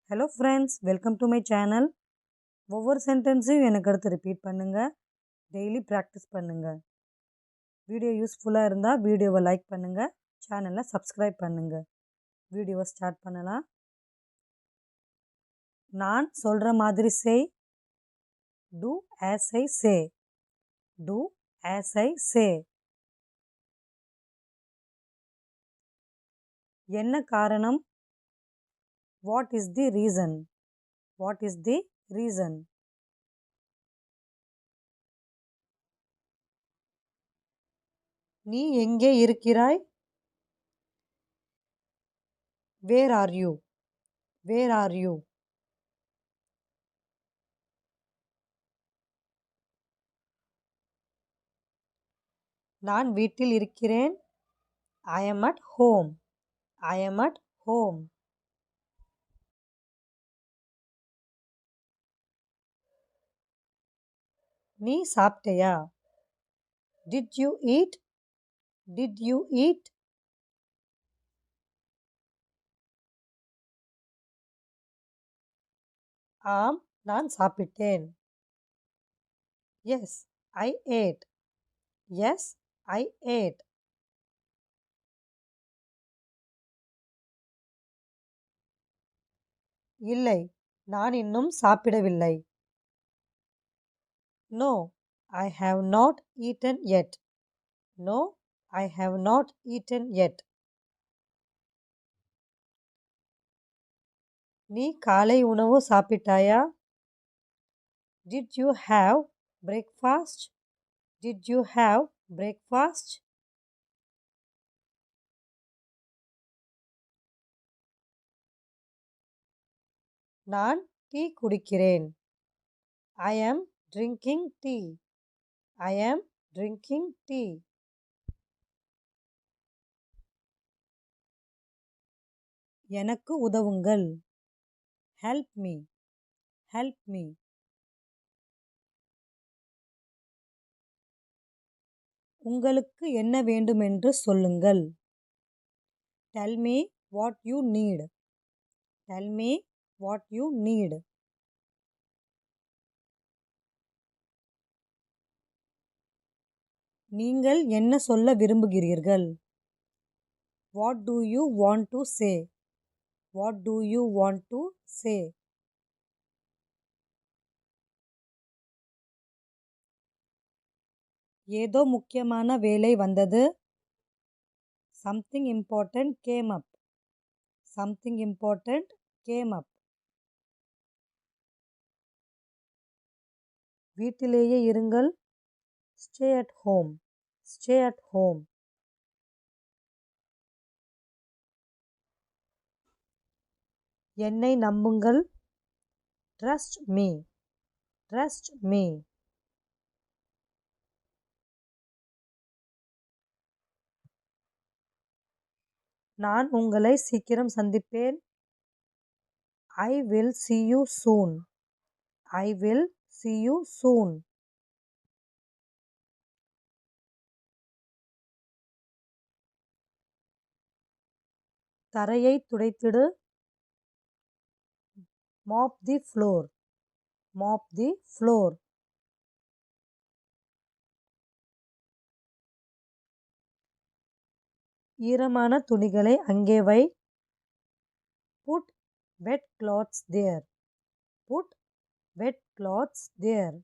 Hello friends, welcome to my channel. ஒவ்வொரு சென்டென்ஸையும் எனக்கு அடுத்து ரிப்பீட் பண்ணுங்கள். டெய்லி ப்ராக்டிஸ் பண்ணுங்கள். வீடியோ யூஸ்ஃபுல்லாக இருந்தால் வீடியோவை லைக் பண்ணுங்கள், சேனலை சப்ஸ்கிரைப் பண்ணுங்கள். வீடியோவை ஸ்டார்ட் பண்ணலாம். நான் சொல்கிற மாதிரி செய். Do as I say. Do as I say. என்ன காரணம்? What is the reason? What is the reason? நீ எங்கே இருக்கிறாய்? Where are you? Where are you? நான் வீட்டில் இருக்கிறேன். I am at home. I am at home. நீ சாப்பிட்டையா? Did you eat? Did you eat? ஆம், நான் சாப்பிட்டேன். Yes, I ate. Yes, I ate. இல்லை, நான் இன்னும் சாப்பிடவில்லை. No, I have not eaten yet. No, I have not eaten yet. நீ காலை உணவு சாப்பிட்டாயா? Did you have breakfast? Did you have breakfast? நான் டீ குடிக்கிறேன். I am drinking tea. I am drinking tea. எனக்கு உதவுங்கள். Help me. Help me. உங்களுக்கு என்ன வேண்டுமென்று சொல்லுங்கள். Tell me what you need. Tell me what you need. நீங்கள் என்ன சொல்ல விரும்புகிறீர்கள்? What do you want to say? What do you want to say? ஏதோ முக்கியமான வேலை வந்தது. Something important came up. Something important came up. வீட்டிலேயே இருங்கள். Stay at home. Stay at home. என்னை நம்புங்கள். Trust me. Trust me. நான் உங்களை சீக்கிரம் சந்திப்பேன். I will see you soon. I will see you soon. தரையை துடைத்திடு. Mop the floor. Mop the floor. ஈரமான துணிகளை அங்கே வை. Put wet clothes there. Put wet clothes there.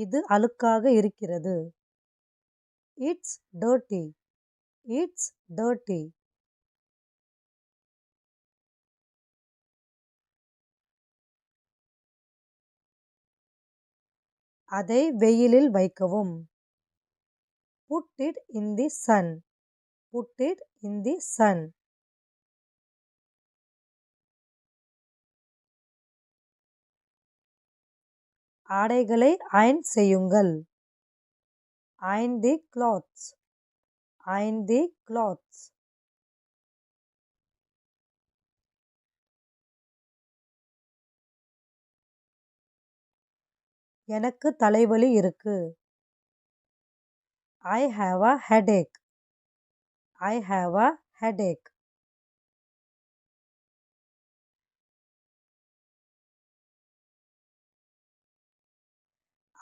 இது அழுக்காக இருக்கிறது. It's dirty. It's dirty. அதை வெயிலில் வைக்கவும். Put it in the sun. Put it in the sun. ஆடைகளை அயர்ன் செய்யுங்கள். Iron the clothes. Iron the clothes. எனக்கு தலைவலி இருக்கு. I have a headache. I have a headache.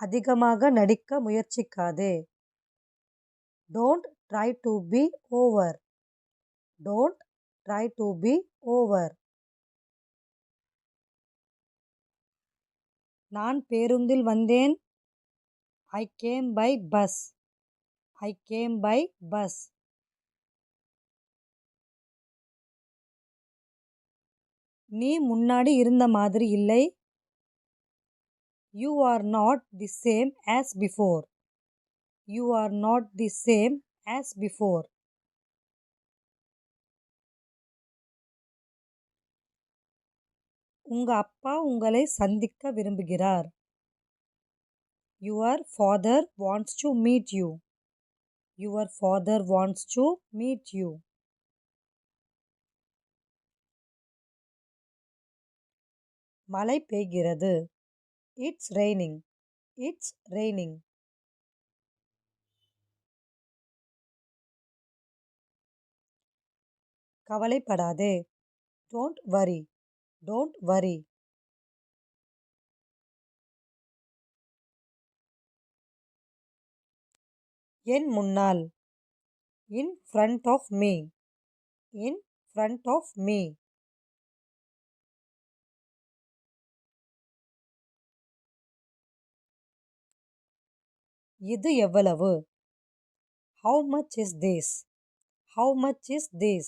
அதிகமாக நடிக்க முயற்சிக்காதே. Don't try to be over. Don't try to be over. நான் பேருந்தில் வந்தேன். I came by bus. I came by bus. நீ முன்னாடி இருந்த மாதிரி இல்லை. You are not the same as before. You are not the same as before. உங்க அப்பா உங்களை சந்திக்க விரும்புகிறார். Your father wants to meet you. Your father wants to meet you. மழை பெய்கிறது. It's raining. It's raining. கவலைப்படாதே. Don't worry. Don't worry. என் முன்னால். In front of me. In front of me. இது எவ்வளவு? How much is this? How much is this?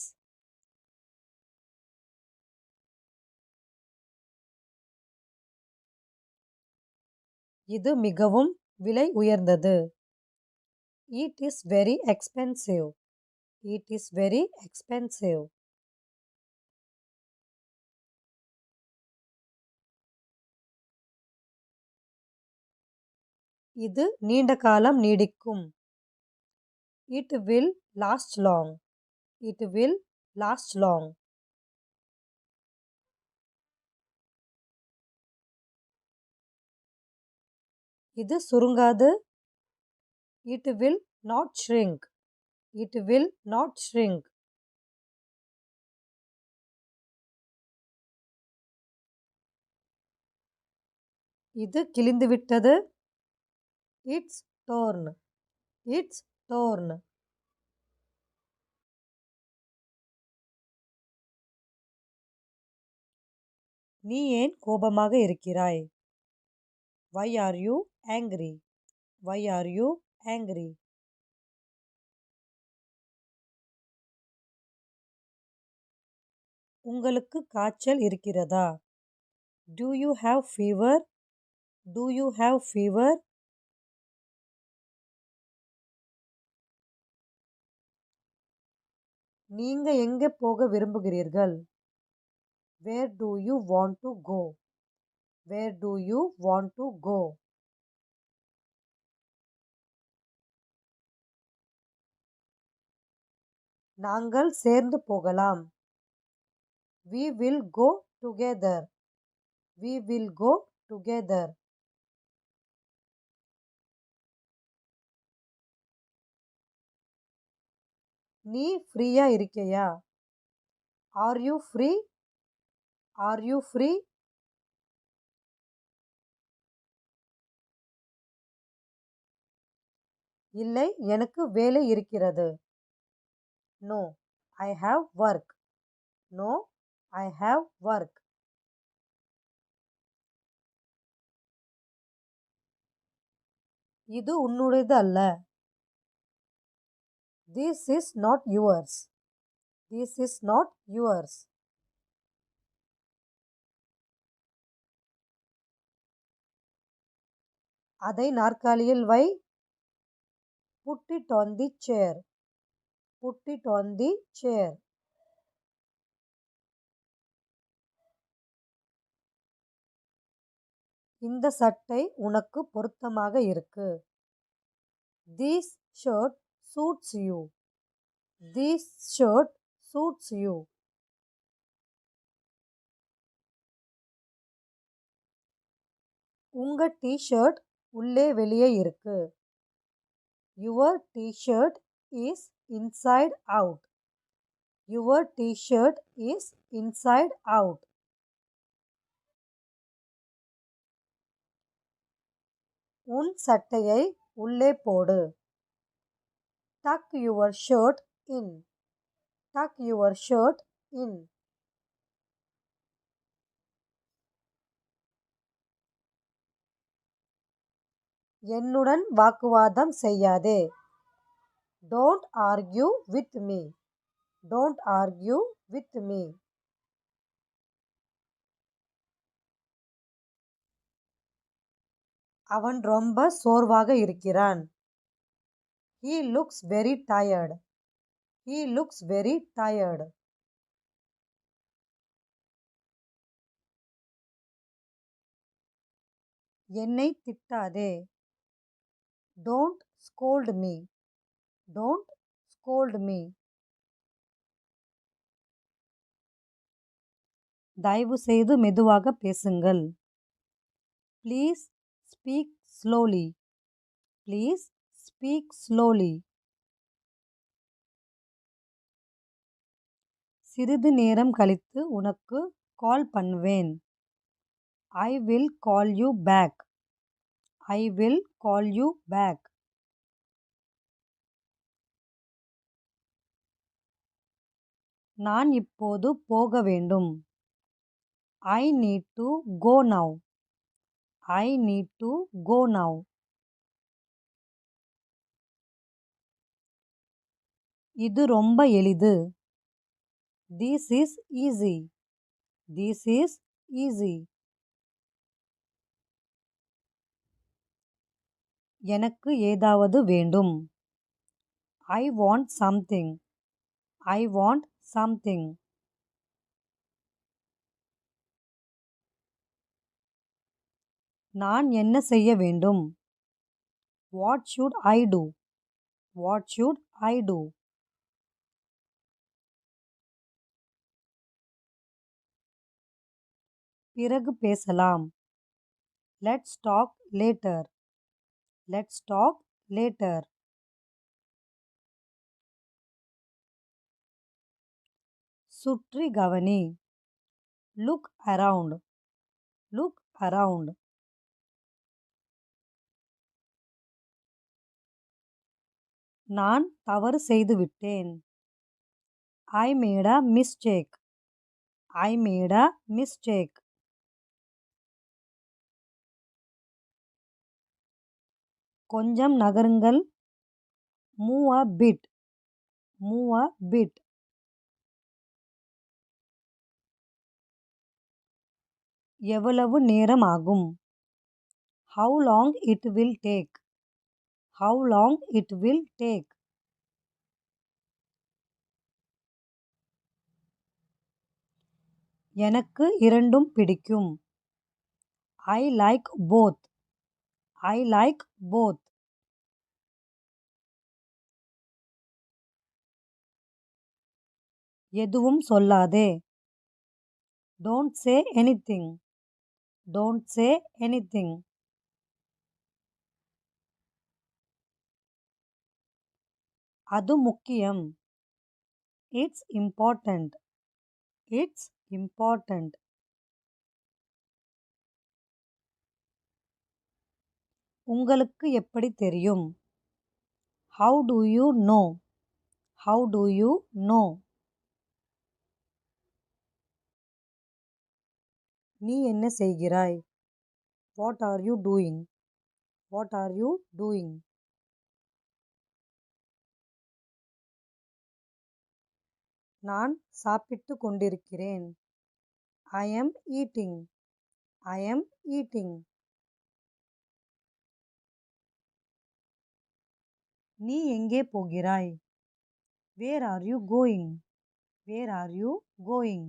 இது மிகவும் விலை உயர்ந்தது. It is very expensive. It is very expensive. இது நீண்ட காலம் நீடிக்கும். It will last long. It will last long. இது சுருங்காது. It will not shrink. It will not shrink. இது கிழிந்துவிட்டது. It's torn. It's torn. நீ ஏன் கோபமாக இருக்கிறாய்? Why are you angry? Why are you angry? உங்களுக்கு காய்ச்சல் இருக்கிறதா? Do you have fever? Do you have fever? நீங்க எங்கே போக விரும்புகிறீர்கள்? Where do you want to go? Where do you want to go? நாங்கள் சேர்ந்து போகலாம். We will go together. We will go together. நீ ஃப்ரீயா இருக்கையா? Are you free? Are you free? இல்லை, எனக்கு வேலை இருக்கிறது. No, I have work. No, I have work. இது உன்னுடையது அல்ல. This is not yours. This is not yours. அதை நாற்காலியில் வை. Put it on the chair. Put it on the chair. இந்த சட்டை உனக்கு பொருத்தமாக இருக்கு. This shirt suits you. This shirt suits you. உங்க டி-ஷர்ட் உள்ளே வெளியே இருக்கு. Your t-shirt is inside out. Your t-shirt is inside out. உன் சட்டையை உள்ளே போடு. Tuck your shirt in. Tuck your shirt in. என்னுடன் வாக்குவாதம் செய்யாதே. Don't argue with me. Don't argue with me. அவன் ரொம்ப சோர்வாக இருக்கிறான். He looks very tired. He looks very tired. என்னை திட்டாதே. Don't scold me. Don't scold me. தயவு செய்து மெதுவாக பேசுங்கள். Please speak slowly. Please speak slowly. சிறிது நேரம் கழித்து உனக்கு கால் பண்ணுவேன். I will call you back. I will call you back. நான் இப்போது போக வேண்டும். I need to go now. I need to go now. இது ரொம்ப எளிது. This is easy. This is easy. எனக்கு ஏதாவது வேண்டும். I want something. I want something. நான் என்ன செய்ய வேண்டும்? What should I do? What should I do? பிறகு பேசலாம். Let's talk later. Let's talk later. சுற்றி கவனி. Look around. Look around. நான் தவறு செய்துவிட்டேன். I made a mistake. I made a mistake. கொஞ்சம் நகருங்கள். Move a bit. Move a bit. எவ்வளவு நேரம் ஆகும்? How long it will take? How long it will take? எனக்கு இரண்டும் பிடிக்கும். I like both. I like both. எதுவும் சொல்லாதே. Don't say anything. Don't say anything. அது முக்கியம். It's important. It's important. உங்களுக்கு எப்படி தெரியும்? How do you know? How do you know? நீ என்ன செய்கிறாய்? What are you doing? What are you doing? நான் சாப்பிட்டு கொண்டிருக்கிறேன். I am eating. I am eating. நீ எங்கே போகிறாய்? Where are you going? Where are you going?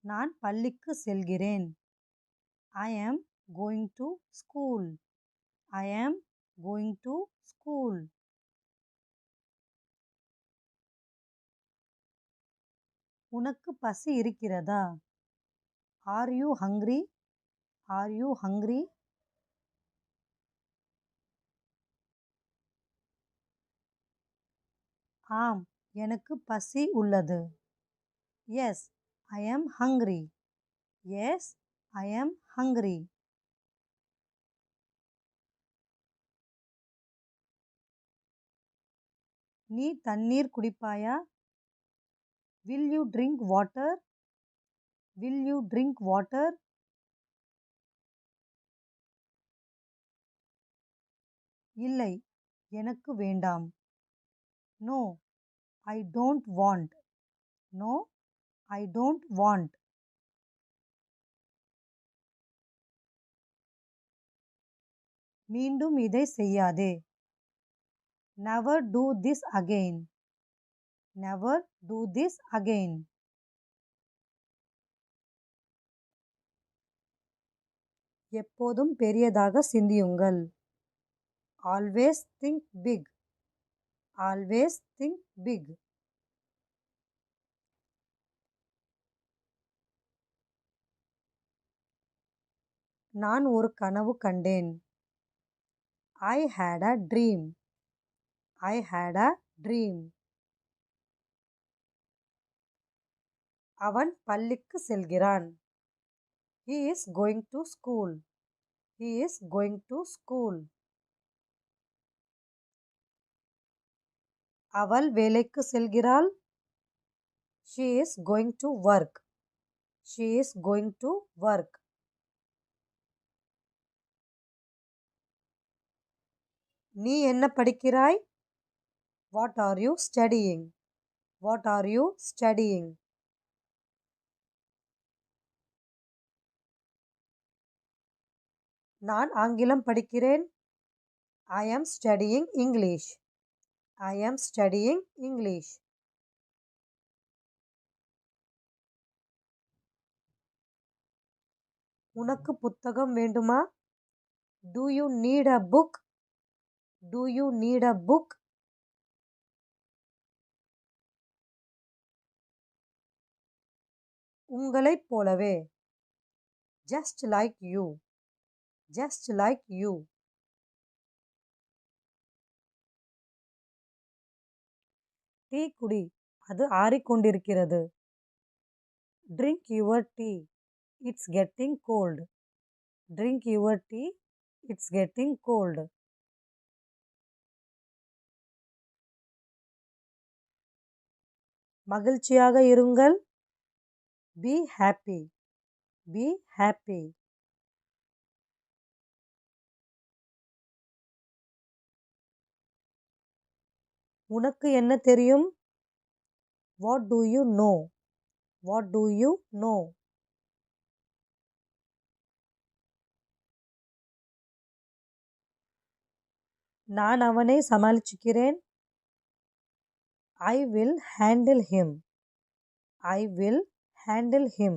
நான் பள்ளிக்கு செல்கிறேன். I am going to school. I am going to school. உனக்கு பசி இருக்கிறதா? Are you hungry? Are you hungry? ஆம், எனக்கு பசி உள்ளது. Yes, I am hungry. Yes, I am hungry. நீ தண்ணீர் குடிப்பாயா? Will you drink water? Will you drink water? இல்லை, எனக்கு வேண்டாம். No, I don't want. No, I don't want. மீண்டும் இதை செய்யாதே. Never do this again. Never do this again. எப்போதும் பெரியதாக சிந்தியுங்கள். Always think big. Always think big. நான் ஒரு கனவு கண்டேன். I had a dream. I had a dream. அவன் பள்ளிக்கு செல்கிறான். He is going to school. He is going to school. அவள் வேலைக்கு செல்கிறாள். She is going to work. She is going to work. நீ என்ன படிக்கிறாய்? What are you studying? What are you studying? நான் ஆங்கிலம் படிக்கிறேன். I am studying English. I am studying English. உனக்கு புத்தகம் வேண்டுமா? Do you need a book? Do you need a book? உங்களைப் போலவே. Just like you. Just like you. Tea குடி, அது ஆறிக்கொண்டிருக்கிறது. Drink your tea. It's getting cold. Drink your tea. It's getting cold. மகிழ்ச்சியாக இருங்கள். Be happy. Be happy. உனக்கு என்ன தெரியும்? What do you know? What do you know? நான் அவனை சமாளிச்சுக்கிறேன். I will handle him. I will handle him.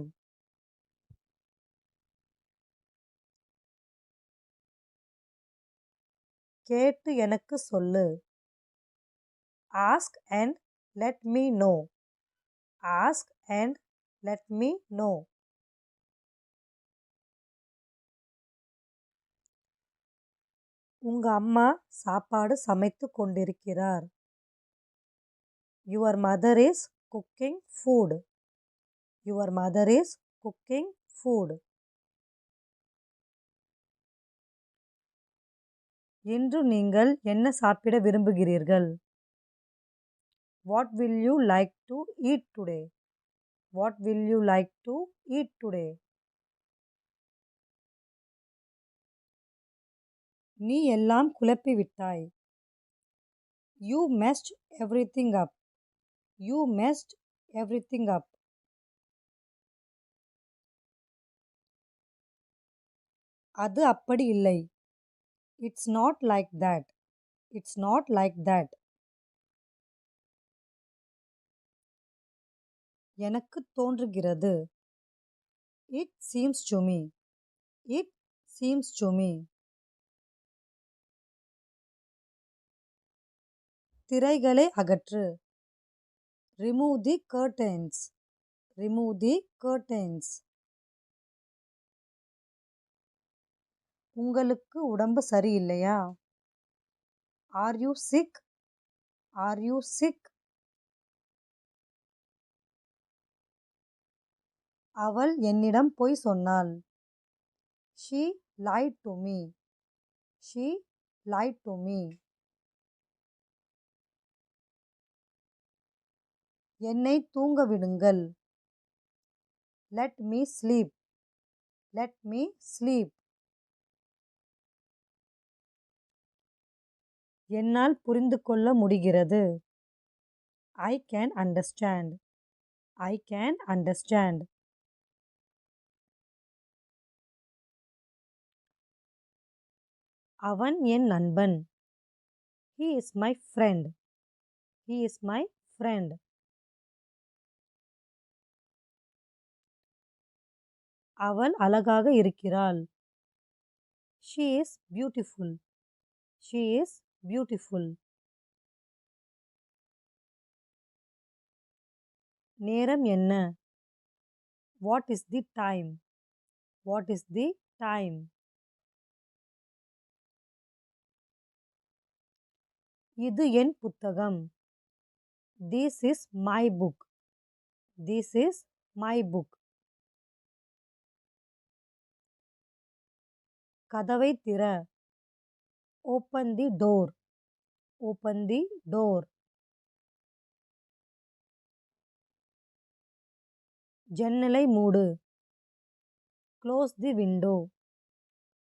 கேட்டு எனக்கு சொல்லு. Ask and let me know. Ask and let me know. உங்க அம்மா சாப்பாடு சமைத்து கொண்டிருக்கிறார். Your mother is cooking food. Your mother is cooking food. இன்று நீங்கள் என்ன சாப்பிட விரும்புகிறீர்கள்? What will you like to eat today? What will you like to eat today? நீ எல்லாம் குழப்பி விட்டாய். You messed everything up. You messed everything up. அது அப்படி இல்லை. It's not like that. It's not like that. எனக்கு தோன்றுகிறது. It seems to me. It seems to me. திரைகளை அகற்று. Remove the curtains. Remove the curtains. உங்களுக்கு உடம்பு சரியில்லையா? Are you sick? Are you sick? அவள் என்னிடம் பொய் சொன்னாள். She lied to me. She lied to me. என்னை தூங்க விடுங்கள். Let me sleep. Let me sleep. என்னால் புரிந்து கொள்ள முடிகிறது. I can understand. I can understand. அவன் என் நண்பன். He is my friend. He is my friend. அவள் அழகாக இருக்கிறாள். She is beautiful. She is beautiful. நேரம் என்ன? What is the time? What is the time? இது என் புத்தகம். This is my book. This is my book. கதவை திற. Open the door. Open the door. ஜன்னலை மூடு. Close the window.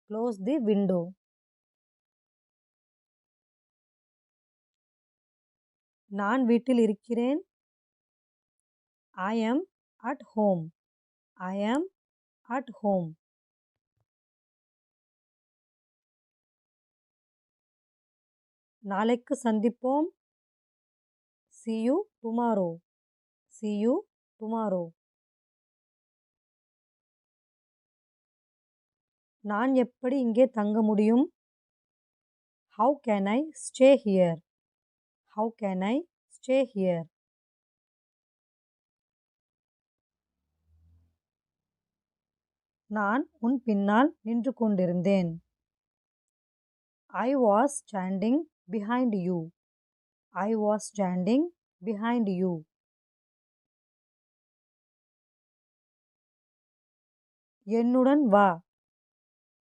Close the window. நான் வீட்டில் இருக்கிறேன். I am at home. I am at home. நாளைக்கு சந்திப்போம். See you tomorrow. See you tomorrow. நான் எப்படி இங்கே தங்க முடியும்? How can I stay here? How can I stay here? நான் உன் பின்னால் நின்று கொண்டிருந்தேன். I was standing behind you. I was standing behind you. என்னுடன் வா.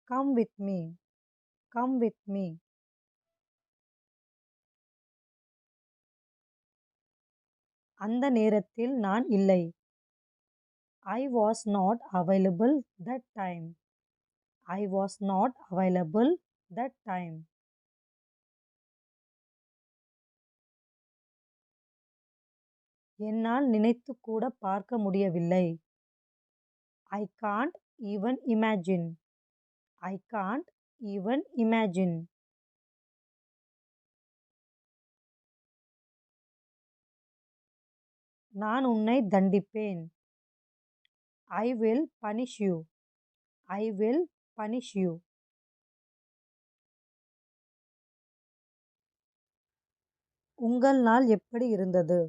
Come with me. Come with me. அந்த நேரத்தில் நான் இல்லை. I was not available that time. I was not available that time. என்னால் நினைத்து கூட பார்க்க முடியவில்லை. I can't even imagine. I can't even imagine. நான் உன்னை தண்டிப்பேன். I will punish you. I will punish you. உங்கள் நாள் எப்படி இருந்தது?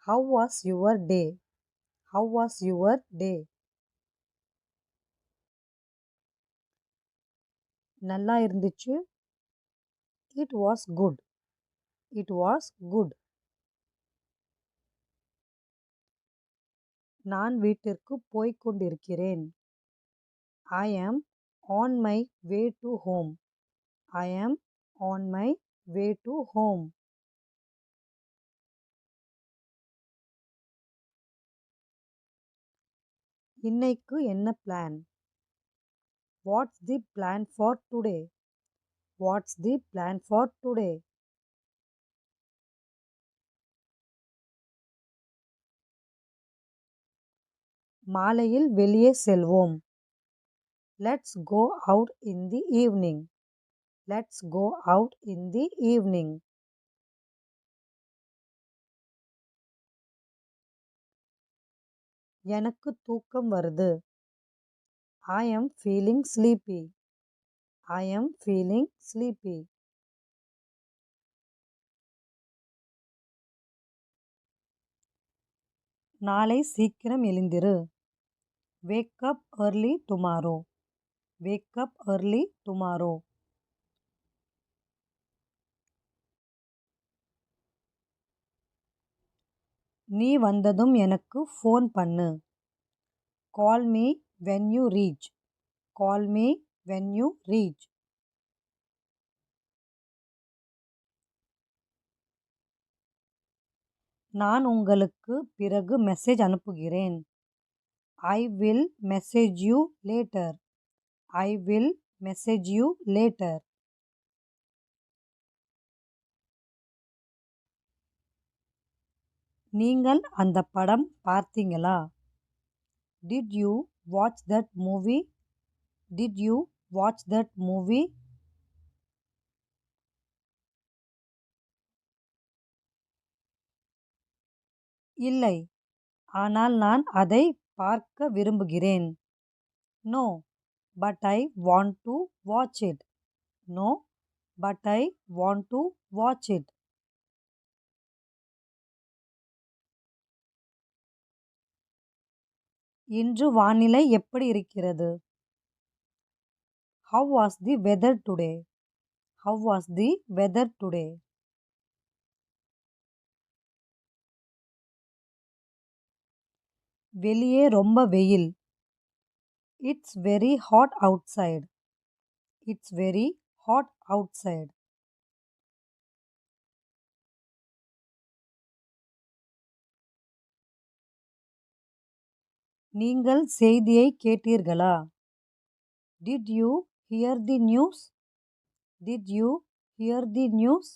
How was your day? How was your day? நல்லா இருந்துச்சு. It was good. It was good. நான் வீட்டிற்கு போய்க் கொண்டிருக்கிறேன். I am on my way to home. I am on my way to home. இன்னைக்கு என்ன plan? What's the plan for today? What's the plan for today? மாலையில் வெளியே செல்வோம். Let's go out in the evening. Let's go out in the evening. எனக்கு தூக்கம் வருது. I am feeling sleepy. I am feeling sleepy. நாளை சீக்கிரம் எழுந்திரு. Wake up early tomorrow. Wake up early tomorrow. நீ வந்ததும் எனக்கு ஃபோன் பண்ணு. Call me when you reach. Call me when you reach. நான் உங்களுக்கு பிறகு மெசேஜ் அனுப்புகிறேன். I will message you later. I will message you later. நீங்கள் அந்த படம் பார்த்தீங்களா? Did you watch that movie? Did you watch that movie? இல்லை, ஆனால் நான் அதை பார்க்க விரும்புகிறேன். No, but I want to watch it. No, but I want to watch it. இன்று வானிலை எப்படி இருக்கிறது? How was the weather today? How was the weather today? வெளியே ரொம்ப வெயில். It's very hot outside. It's very hot outside. நீங்கள் செய்தியை கேட்டீர்களா? Did you hear the news? Did you hear the news?